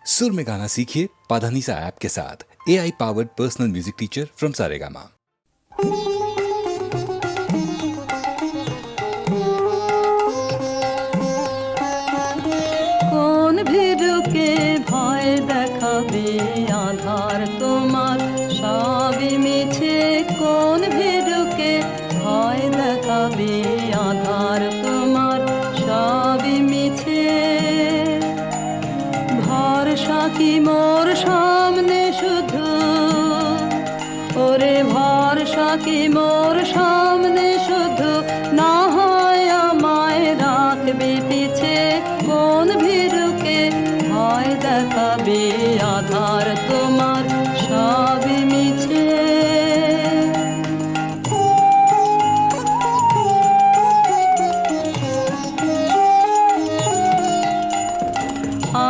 सुर में गाना सीखिए पाधानीसा ऐप के साथ। AI powered personal music teacher from Saregama. কোন ভীরুকে ভয় দেখাবে আধার তোমার সবই মিছে। কোন ভীরুকে ভয় দেখাবে আধার তোমার সবই মিছে। ভরসা কি মোর সামনে শুধু, ওরে ভরসা কি মোর সামনে শুধু, না হয় আমায় রাখবে পিছে। কোন ভীরুকে ভয় দেখাবে আধার তোমার সবই মিছে।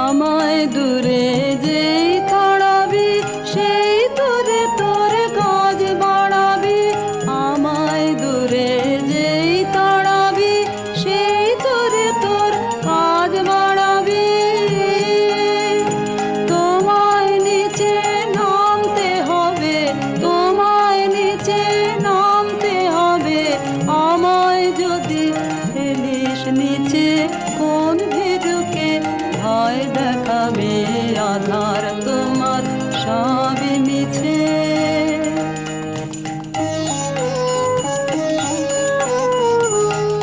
আমায় দূরে যেই তাড়াবি সেই দূরে তোর কাজ বাড়াবি। আমায় দূরে যেই তাড়াবি সেই দূরে তোর কাজ বাড়াবি। তোমায় নিচে নামতে হবে, তোমায় নিচে নামতে হবে। আমায় যদি ফেলিস নিচে, কোন ভীরুকে ভয় দেখাবে আধার তোমার সবই মিছে।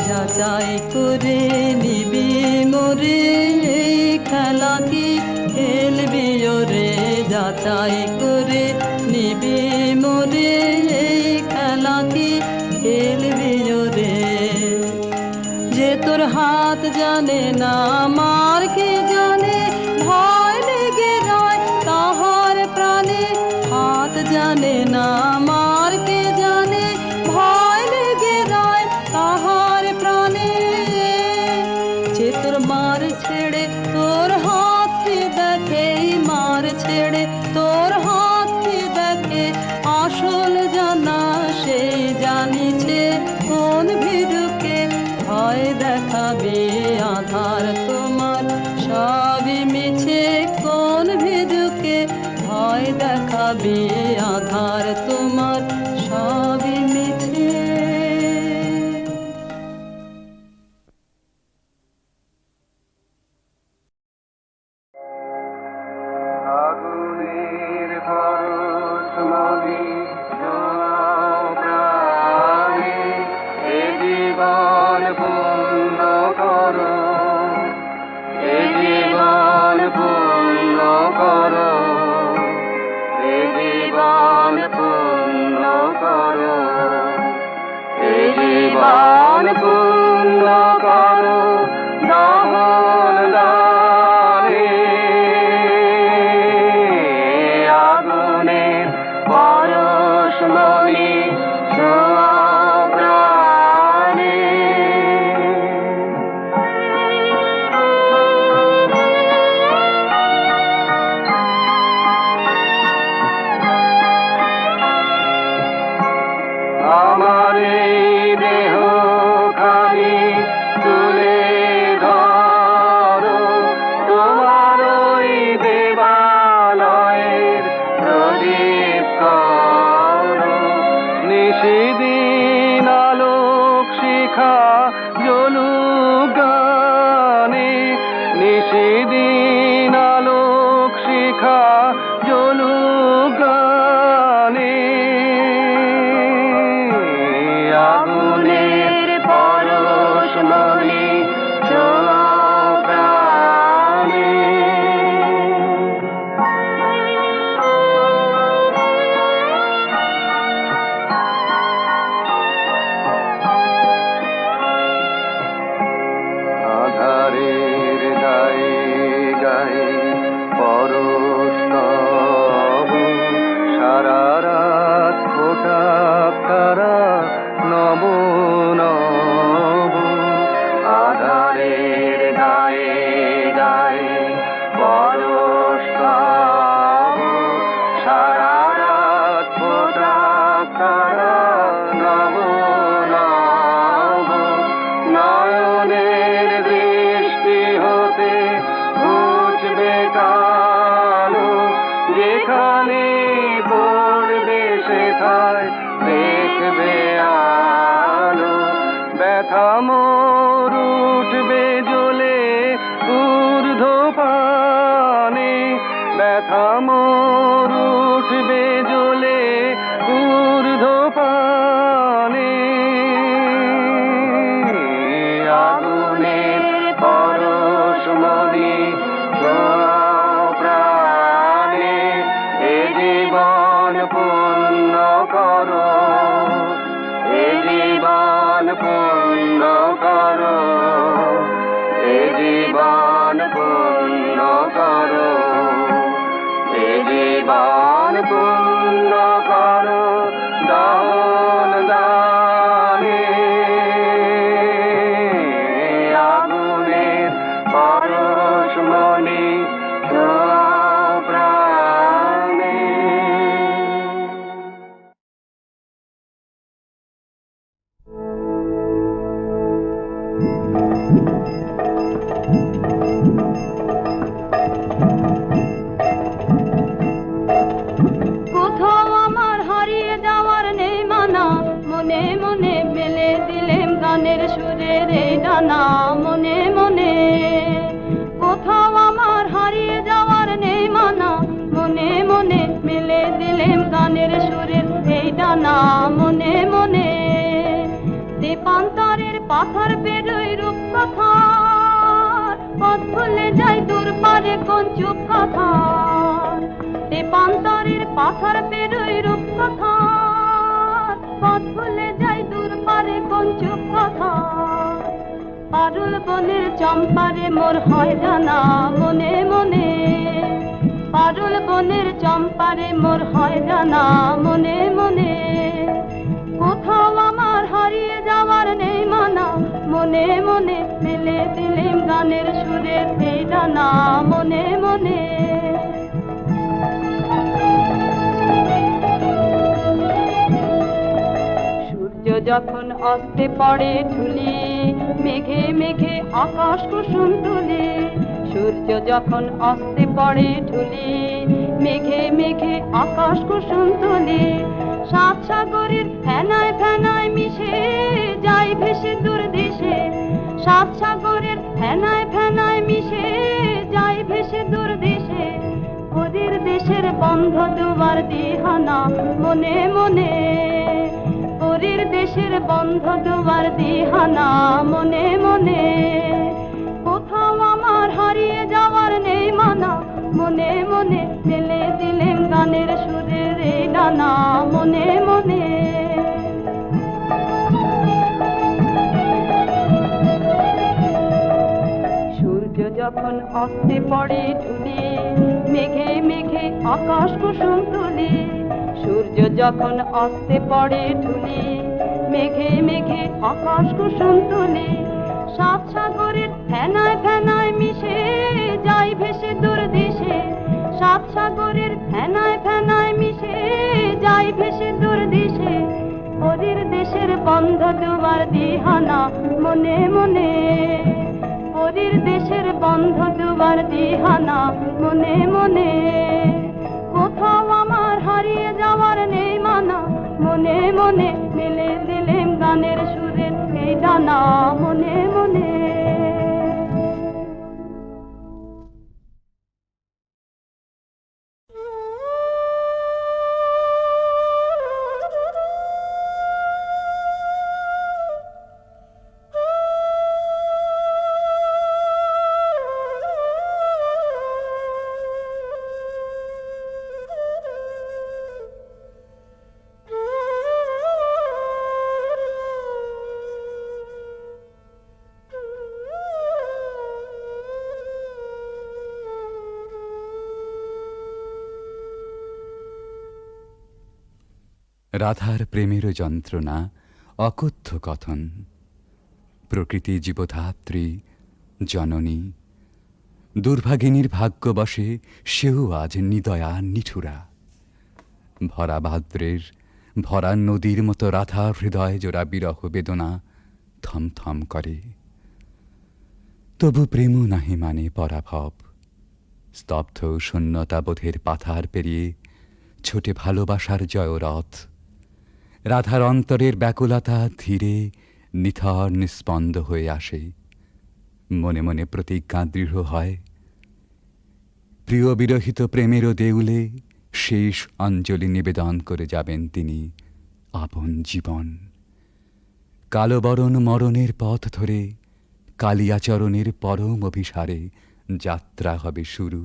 যাচাই করে নিবি মোরে, এই খেলা কি খেলবি ওরে। যাচাই করে নিবি মোরে, এই খেলা কি খেলবি ওরে। যে তোর হাত জানে না মার কে জানে, ভয় লেগে রয় তাহার প্রাণে। হাত জানে না মার কে জানে, ভয় লেগে রয় তাহার প্রাণে। যে তোর মার ছেড়ে তোর হাতকে দেখে, মার ছেড়ে তোর হাতকে দেখে, আসল জানা সেই জানিছে। কোন ভীরুকে ভয় দেখাবে আধার তোমার উঠবে জ্বলে ঊর্ধ্বপানে, আগুনের পরশমণি ছোঁয়াও প্রাণে, এ জীবন পূর্ণ করো, এ জীবন পূর্ণ করো, এ জীবন পূর্ণ করো, এ জীবন পূর্ণ করো দান দানে, আগুনের পরশমণি ছোঁয়াও প্রাণে। কোথাও আমার হারিয়ে যাওয়ার নেই মানা, মনে মনে মেলে দিলেম গানের সুরের এই ডানা, মনে মনে। কোথাও আমার হারিয়ে যাওয়ার নেই মানা, মনে মনে মেলে দিলেম গানের সুরের এই ডানা, মনে মনে। দেপান্তরের পাথর পেরোই রূপকথার, পথ ভুলে যাই দূর পারে কোন চুপ কথার। দেপান্তরের পাথর পেরোই রূপকথার, পথ ভুলে যাই দূর পারে কোন চুপ কথার। পারুল বনের চম্পারে মোর হয় জানা, মনে মনে। পারুল বনের চম্পারে মোর হয় জানা, মনে মনে। কোথাও আমার হারিয়ে যাওয়ার নেই মানা, মনে মনে মেলে দিলেম গানের সুরের এই ডানা, মনে মনে। সূর্য যখন অস্তে পড়ে ঢুলি, মেঘে মেঘে আকাশ কুসুম তুলে। সূর্য যখন অস্তে পড়ে ঢুলি, মেঘে মেঘে আকাশ কুসুম তুলে। সাত সাগরের ফেনায় ফেনায় মিশে যাই ভেসে দূর দেশে। সাত সাগরের ফেনায় ফেনায় মিশে যাই ভেসে দূর দেশে। ওদের দেশের বন্ধ দুয়ার দিহানা, মনে মনে। ওদের দেশের বন্ধ দুয়ার দিহানা, মনে মনে। কোথাও আমার হারিয়ে যাওয়ার নেই মানা, মনে মনে মেলে দিলেম গানের সুরের এই ডানা, মনে মনে। সূর্য যখন অস্তে পড়ে ঢুলি, মেঘে মেঘে আকাশ কুসুম তুলে। সূর্য যখন অস্তে পড়ে ঢুলি, মেঘে মেঘে আকাশ কুসুম তুলে। সাত সাগরের ফেনায় ফেনায় মিশে যাই ভেসে দূর দেশে। সাত সাগরের ফেনায় ফেনায় মিশে যাই ভেসে দূর দেশে। ওদের দেশের বন্ধ দুয়ার দিহানা, মনে মনে। ওদের দেশের বন্ধ দুয়ার দিহানা, মনে মনে। কোথাও আমার হারিয়ে যাওয়ার নেই মানা, মনে মনে মেলে দিলেম গানের সুরের এই ডানা, মনে মনে। রাধার প্রেমের যন্ত্রণা অকথ্য কথন, প্রকৃতি জীবধাত্রী জননী, দুর্ভাগিনীর ভাগ্যবশে সেও আজ নিদয়া নিঠুরা। ভরা ভাদ্রের ভরা নদীর মতো রাধা হৃদয় জোড়া বিরহ বেদনা থমথম করে। তবু প্রেম নাহি মানে পরাভব, স্তব্ধ শূন্যতাবোধের পাথার পেরিয়ে ছোটে ভালোবাসার জয়রথ। রাধার অন্তরের ব্যাকুলতা ধীরে নিথর নিস্পন্দ হয়ে আসে। মনে মনে প্রতিজ্ঞা দৃঢ় হয়, প্রিয় বিরহিত প্রেমেরও দেউলে শেষ অঞ্জলি নিবেদন করে যাবেন তিনি আপন জীবন। কালবরণ মরণের পথ ধরে কালিয়াচরণের পরম অভিসারে যাত্রা হবে শুরু।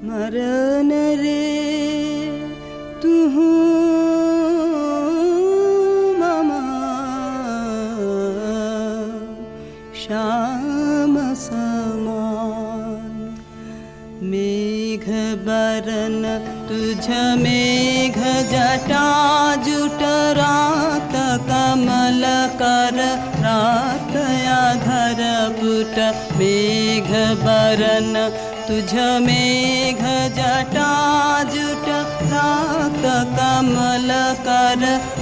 मरण रे तू ममा श्याम समान मेघ बरन तुझ मेघ जटा जुट रात कमल कर रात आधर पुट मेघ बरन तुझ मेघ जटा जुट रात कमल कर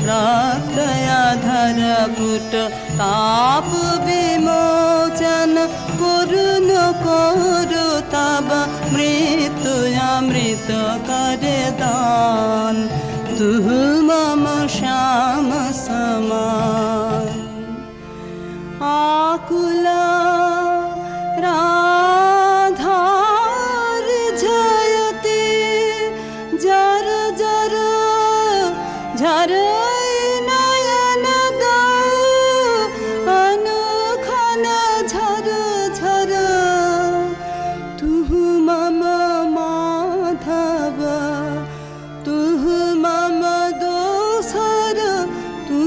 रात आधर पुट ताप विमोचन करुण करु तब मृत्यु अमृत करे दान तू मम श्याम समान आकुला राधार जयते जर जर झर नयन अनुखन झर झर तू मम माधव तू मम दोसर तू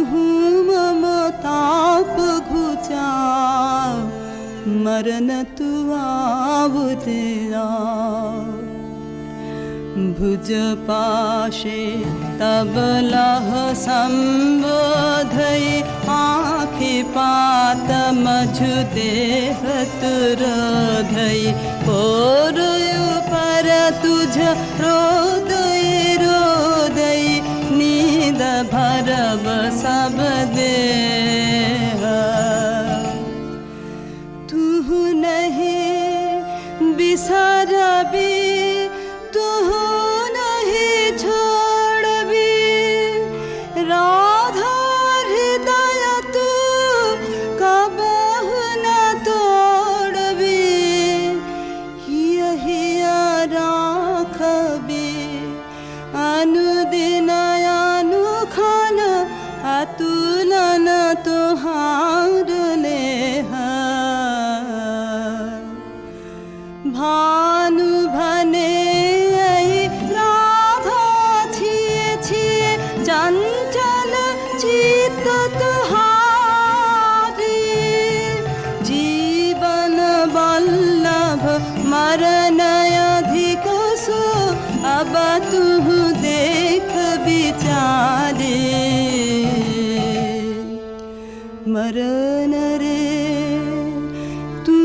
मम ताप घुचा मरण तू आवृया भुज पाशे तब लह संबोधय आँखि पात मझु देह तुरोधय पोरुयु पर तुझ रोदय रोदय नींद भरब सब देह तू नहीं बिसरबी तू नहीं छोड़बी राधा हृदय तू कबहु न तोड़बी यही राखबी अनुदिन अनुखन अतुलन तुहार लेह भानु भने राधा छिए छिए चंचल चित्त तुहारी जीवन वल्लभ मरण अधिक सो अब तू देख विचारे मरण रे तू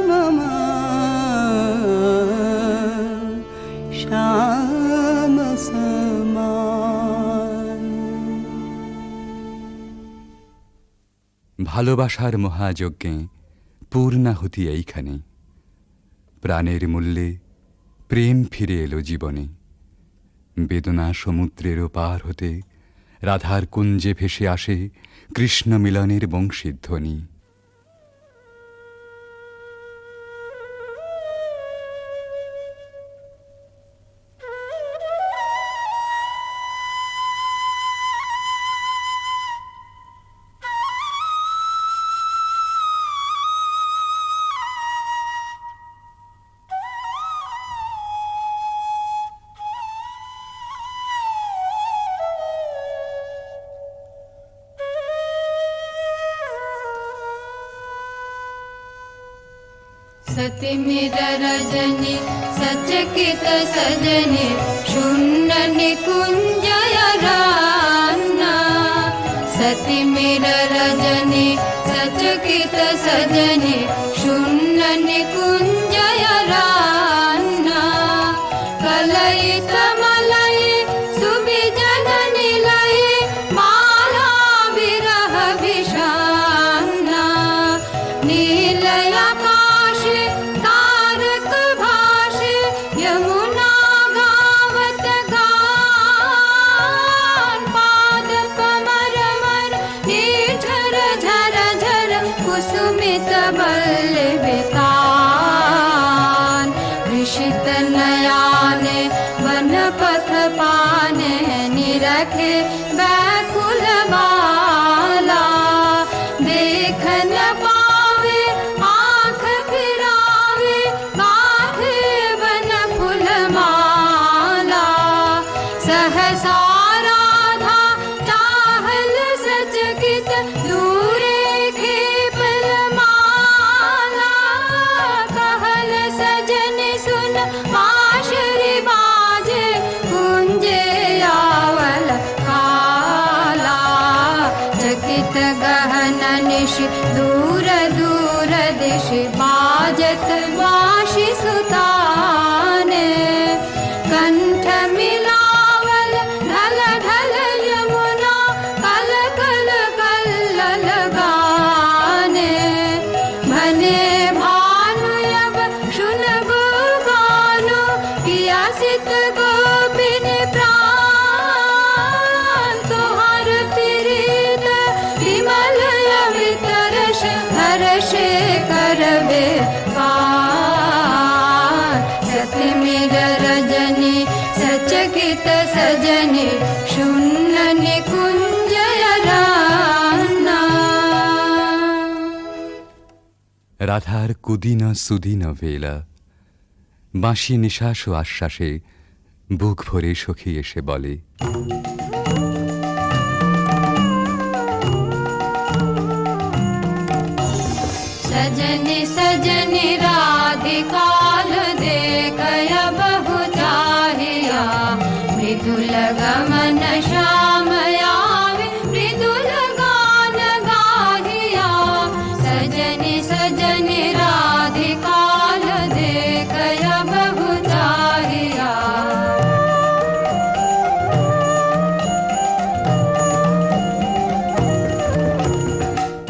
ममा श्याम समान ভালোবাসার মহাযজ্ঞে পূর্ণাহুতি এইখানে প্রাণের মূল্যে প্রেম ফিরে এলো জীবনে বেদনা সমুদ্রের পার হতে রাধার কুঞ্জে ভেসে আসে কৃষ্ণ মিলনের বংশীধ্বনি सति मेरा रजनी सचकित सजनी शून्य निकुंजय रान्ना सति मेरा रजनी सचकित सजनी शून्य निकुंजय रान्ना कलयित नयाने वन पथ पाने निरखे बैकुल बाला देख न पावे आँख फिरावे गाथे वन फूल माला सहसा राधा चाहल सचकित दूरे खेपल माला कहल सजन सुन बांसुरी बाजे कुंजे आवल काला चकित गहन निश दूर दूर दिश बाजत बांसुरी सुताने कंठ मिलावल ढल ढल यमुना कल कल कल्लल गाने भने भानु अब सुनबो गानो पियासित गोपिन प्राण तोहर प्रीत विमल अवितरस हर्षे करबे पार सती मेर रजनी सचकित सजनी शून्य निकुंज राना রাধার কুদিন সুদিন বেলা বাঁশি নিঃশ্বাস ও আশ্বাসে বুক ভরে সখী এসে বলে सजनी सजनी राधिकाल देखय बहु चाहिया मृदुल गमन श्याम आवे मृदुल गान गाहिया सजनी सजनी राधिकाल देखय बहु चाहिया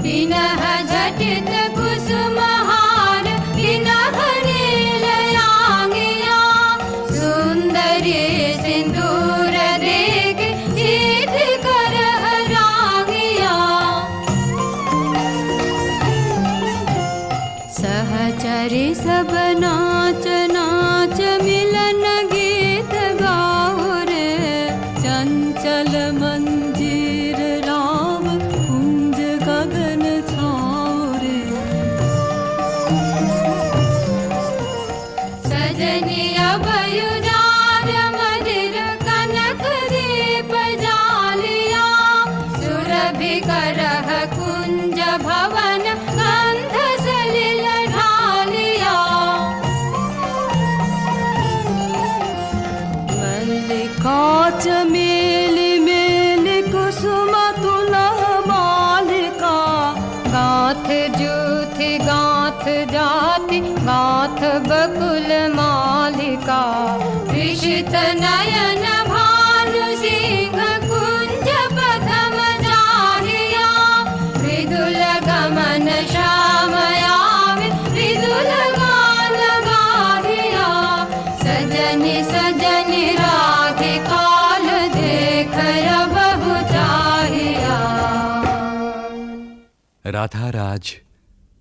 बिनह झटित कुसुमहार बिनह नीलयांगिया सुंदरी सिंदूर देख सीध कर रागिया सहचरी सब नाच नाच मिलन गीत गाओ रे चंचल मंजीर राम कुंज गगन छाओ रे सजनी अभयुजार मदिर कनक दीप जालिया सुरभि करह कुंज भवन गंध सलिल ढालिया मल्लिका चमेली मेली कुसुम तुलह मालिका गाथ जूथ गाथ जाति गाथ बकुल मालिका विषित नयन भानु सिंह कुंज पथम जाहिया मृदुल गमन श्याम आवे मृदुल गान गाहिया सजनी सजनी राधिकाल देखय बहु चाहिया রাধার আজ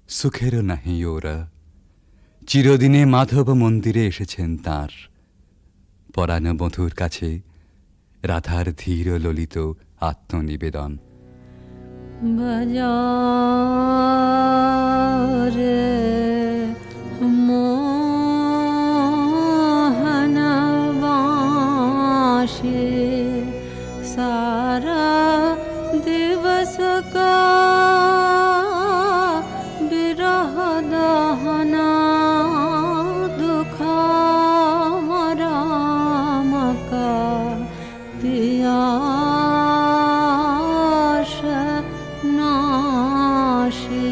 সুখেরও নাহি ওরা চিরদিনে মাধব মন্দিরে এসেছেন তাঁর পরাণ বধূর কাছে রাধার ধীর ললিত আত্মনিবেদন বাজারে মোহন বাঁশি सारा दिवस का विरह दहना दुखा राम का पियास नाशी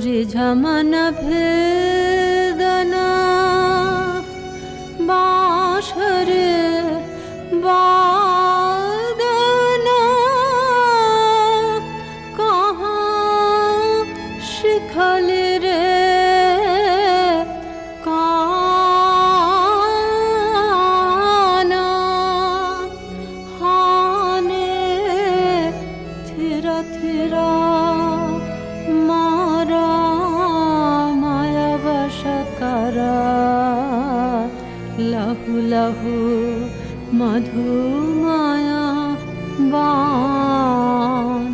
रिझमन भेदना बाँसुरी वादना कहाँ शिखल रे काना हाने थिरा थिरा मा মধুমায়া বান।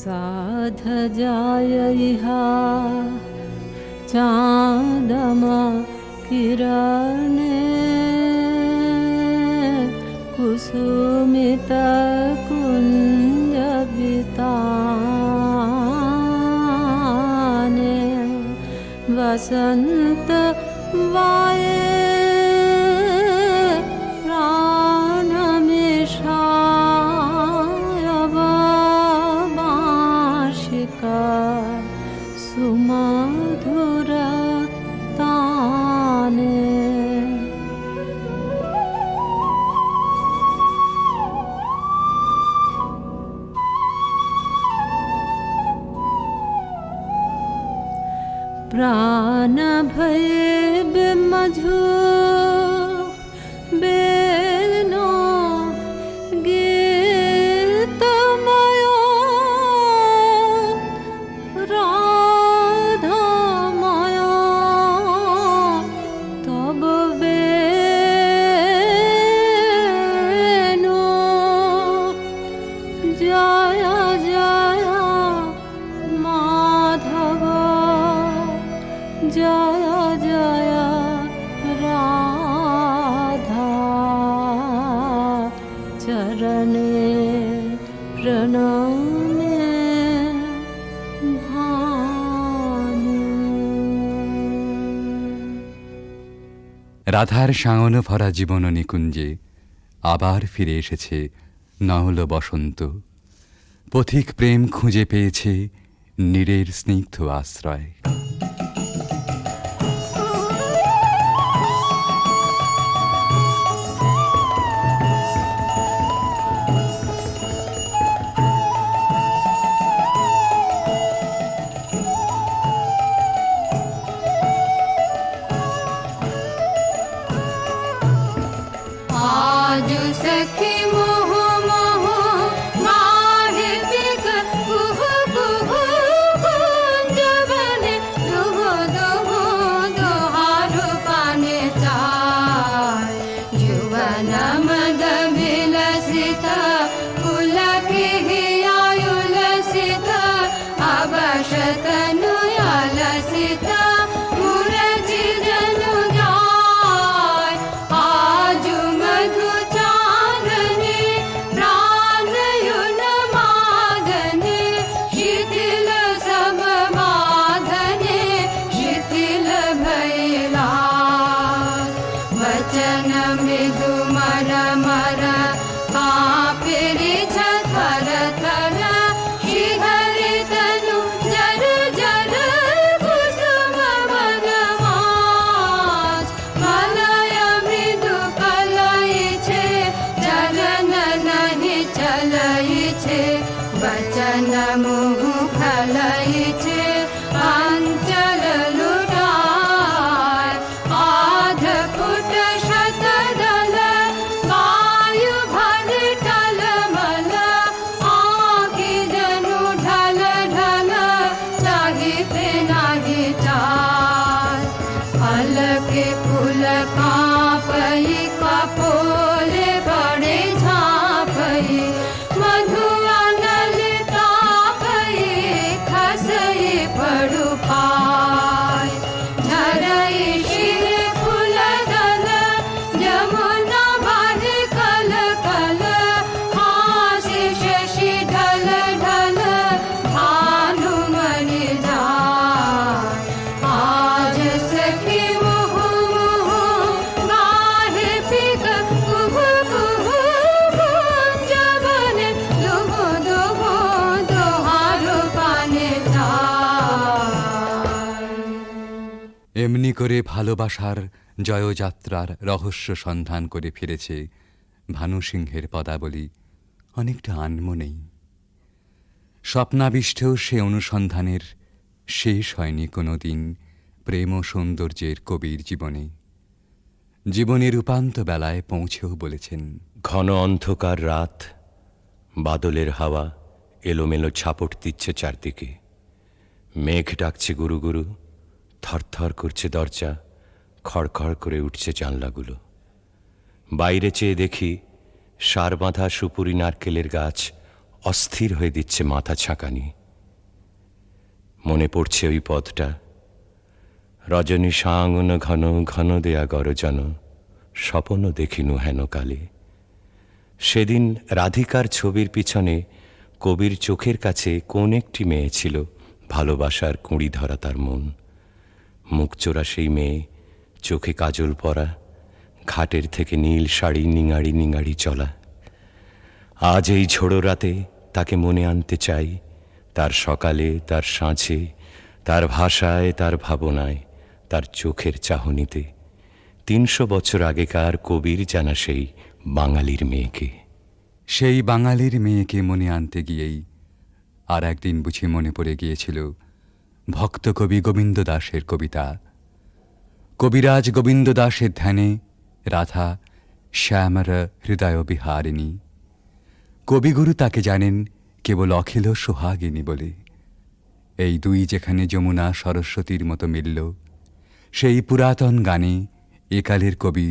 साध जाय इहा चाँदमा किरणे कुसुमित कुञ्ज विताने वसन्त वाये सुमधुर ताने। प्राण भये बिमधु बेनो गीतमयो राधामयो तब बेनो जय जय माधव जय जय राधा चरणे प्रणामे भानु। রাধার সায়ন ভরা জীবন নিকুঞ্জে আবার ফিরে এসেছে নহল বসন্ত। পথিক প্রেম খুঁজে পেয়েছে নীরের স্নিগ্ধ আশ্রয়। आज सखी मोह मोह माहे पिक कुह कुह कुंज बने दुह दुह दुहार पाने चार जुवन मद विलसित पुलक आयुलसित अवशतनु अलसित मुरजी जनु जाय आज मधु चांदनी प्राणयुन मादने शिथिल सब बाधने शिथिल भैला वचन मृदु मर मर कापिरि थर थर श्रीहरि तनु जर जर कुसुम वनमाज मलय मृदु कलई छे चरण नहीं चलई छे वचन मुह फलई छे अंचल लुटाय आध फुट शतदल वायु भर टलमल आँखि जनु ढल ढल चाहिते नाही चार फल के फूल कांपई कपोले बड़े झांपई मधु अनल तापई खसई पड़ु पाय झरई शिर फूल दल जमुना भर कल कल हासि शशि ढल ढल भानुमणि जाय आज सखी मुह मुह गाहे पिक कुह कुह कुंज बने दुह दुह दोहार पाने चाय। এমনি করে ভালোবাসার জয়যাত্রার রহস্য সন্ধান করে ফিরেছে ভানুসিংহের পদাবলী অনেকটা আনমনেই। স্বপ্নাবিষ্টেও সে অনুসন্ধানের শেষ হয়নি কোনো দিন প্রেম ও সৌন্দর্যের কবির জীবনে। জীবনের উপান্ত বেলায় পৌঁছেও বলেছেন, ঘন অন্ধকার রাত, বাদলের হাওয়া এলোমেলো ছাপট দিচ্ছে চারদিকে। মেঘ ডাকছে গুরু গুরু, থরথর করছে দরজা, খড়খড় করে উঠছে জানলাগুলো। বাইরে চেয়ে দেখি সার বাঁধা সুপুরি নারকেলের গাছ অস্থির হয়ে দিচ্ছে মাথা ছাঁকানি। মনে পড়ছে ওই পথটা, রজনী সাঙ্গন ঘন ঘন দেয়া গরজন, স্বপন দেখিনু হেন কালে। সেদিন রাধিকার ছবির পিছনে কবির চোখের কাছে কোন একটি মেয়ে ছিল, ভালোবাসার কুঁড়ি ধরা তার মন। মুখচোরা সেই মেয়ে, চোখে কাজল পরা, ঘাটের থেকে নীল শাড়ি নিঙাড়ি নিঙাড়ি চলা। আজ এই ঝোড়ো রাতে তাকে মনে আনতে চাই, তার সকালে, তার সাঁঝে, তার ভাষায়, তার ভাবনায়, তার চোখের চাহনিতে। ৩০০ বছর আগেকার কবির জানা সেই বাঙালির মেয়েকে। সেই বাঙালির মেয়েকে মনে আনতে গিয়েই আর একদিন বুঝি মনে পড়ে গিয়েছিল ভক্ত কবি গোবিন্দ দাসের কবিতা। কবিরাজ গোবিন্দ দাসের ধ্যানে রাধা শ্যামর হৃদয় বিহারিণী। কবিগুরু তাকে জানেন কেবল অখিল সোহাগিনী বলে। এই দুই যেখানে যমুনা সরস্বতীর মতো মিলল, সেই পুরাতন গানে একালের কবি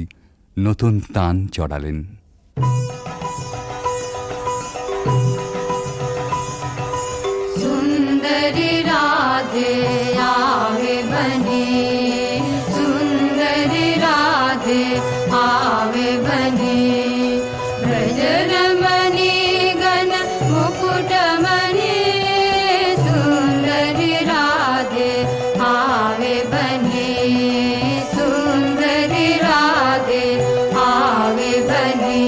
নতুন তান চড়ালেন। सुंदरी राधे आवे बने, सुंदरी राधे आवे बने। ब्रजरमणि गण मुकुटमणि, सुंदरी राधे आवे बने, सुंदरी राधे आवे बने।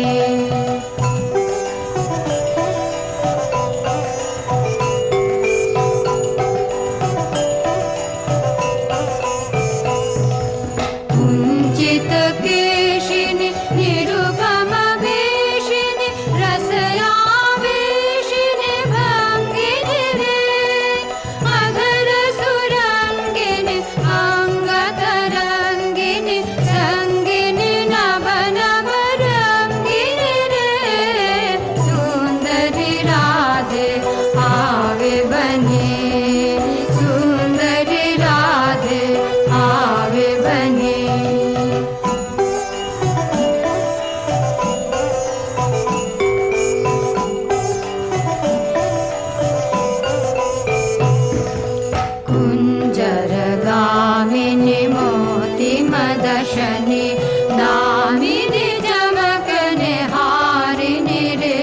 कुञ्चित केशिनि निरुपम वेशिनि, रसयावेशिनि भङ्गिनि रे। अधर सुरङ्गिनि अङ्गतरङ्गिनि, सङ्गिनि नभ नभ रङ्गिनि रे। सुन्दरि राधे आवे बने, सुन्दरि राधे आवे बने। कुञ्जरगामिनि मोति मदशनि, दामिनि चमकनि हारिणि रे।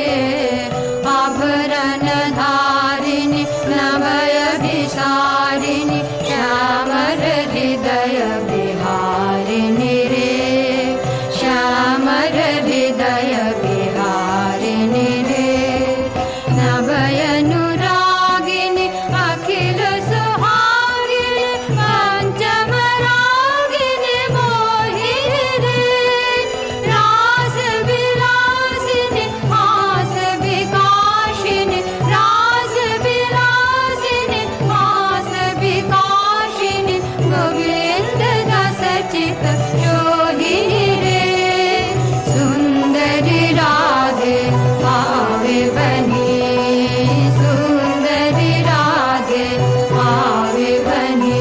आभरण धारिणि नभय विसारिणि, श्यामर हृदय विहारिणि रे। श्यामर हृदय विहारिणि रे। नभयनुरागिनि अखिल सुहागिनि, पञ्चमरागिनि मोहिनि रे। रास विलासिनि हास विकासिनि, रास विलासिनि हास विकासिनि, गोविन्द दास चित जोहिनि रे। सुन्दरि राधे आवे बने, सुन्दरि राधे आवे बने।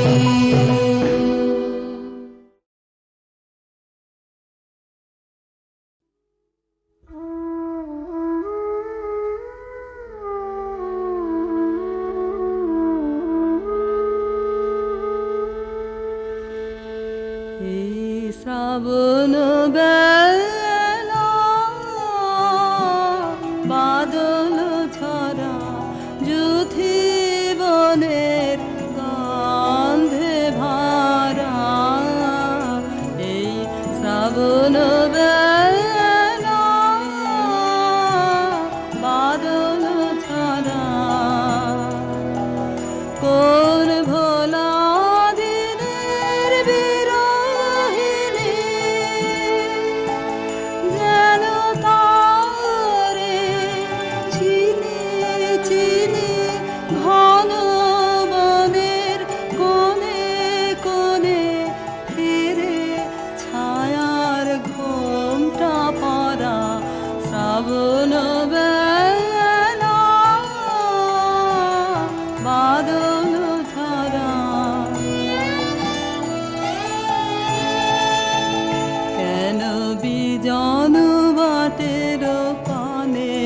এই শ্রাবণ বেলা বাদল ঝরা যুথি বনের গন্ধে ভরা। এই শ্রাবণ বেলা বাদল ঝরা, কোন ভোলা দিনের বিরহিণী যেন তারে চিনি চিনি ঘন বনের কোণে কোণে ফিরে ছায়ার ঘোর। বিজন বাটের পানে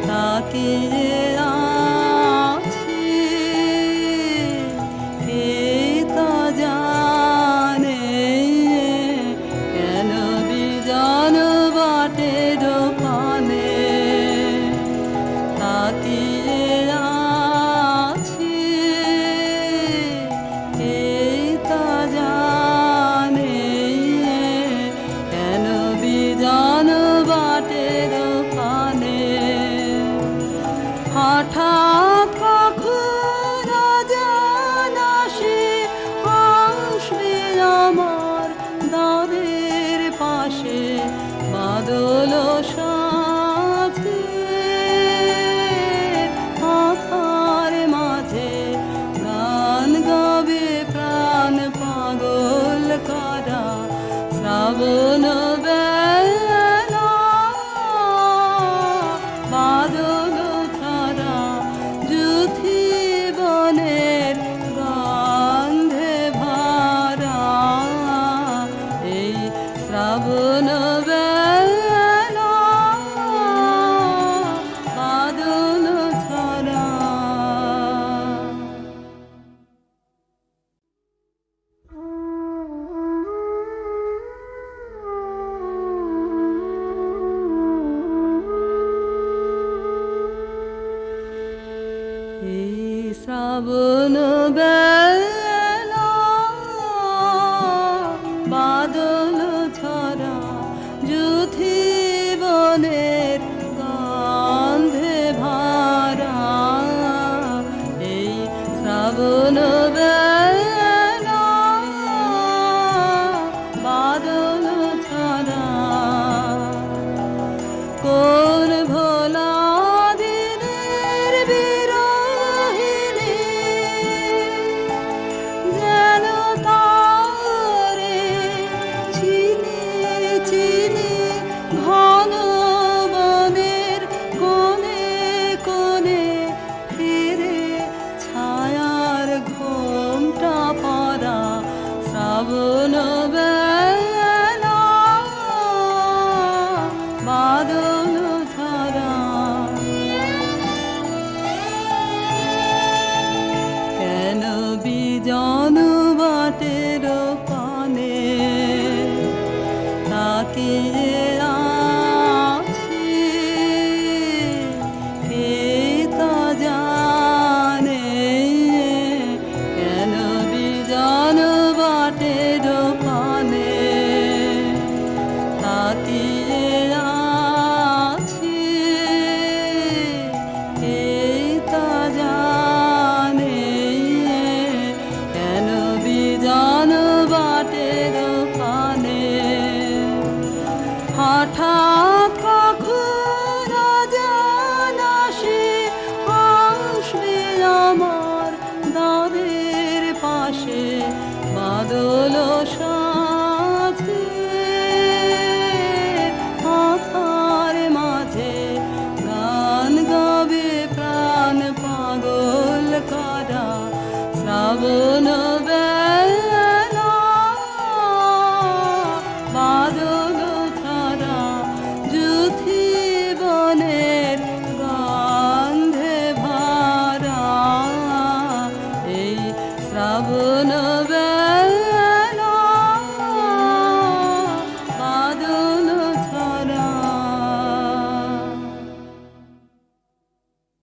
তাকিয়ে আছি, কে তা জানে কেন বিজন বাটের পানে তাকিয়ে আছি, কে তা জানে কেন বিজন বাটের পানে হঠাৎ কখন অজানা সে আসবে আমার দ্বারের পাশে বাদল সাথে আধার মাঝে গান গাবে প্রাণ পাগল করা শ্রাবণ বেলা বাদল ছাড়া যুথি বনের গন্ধে ভরা এই শ্রাবণ বেলা বাদল ছাড়া। এই শ্রাবণ বেলা বাদল ছড়া যুথি বনের গন্ধে ভরা এই শ্রাবণ বেলা বাদল ছড়া কোন ভোলা দিনের বিরহিনী যেন তারে চিনি চিনি ঘন বনের কোণে কোণে ফিরে ছায়ার ঘোমটা পরা শ্রাবণ বেলা বাদল ঝরা কেন বিজন বাটের পানে তাকিয়ে আছি, কে তা জানে কেন বিজন বাটের পানে তাকিয়ে আছি, কে তা জানে কেন বিজন বাটের পানে হঠাৎ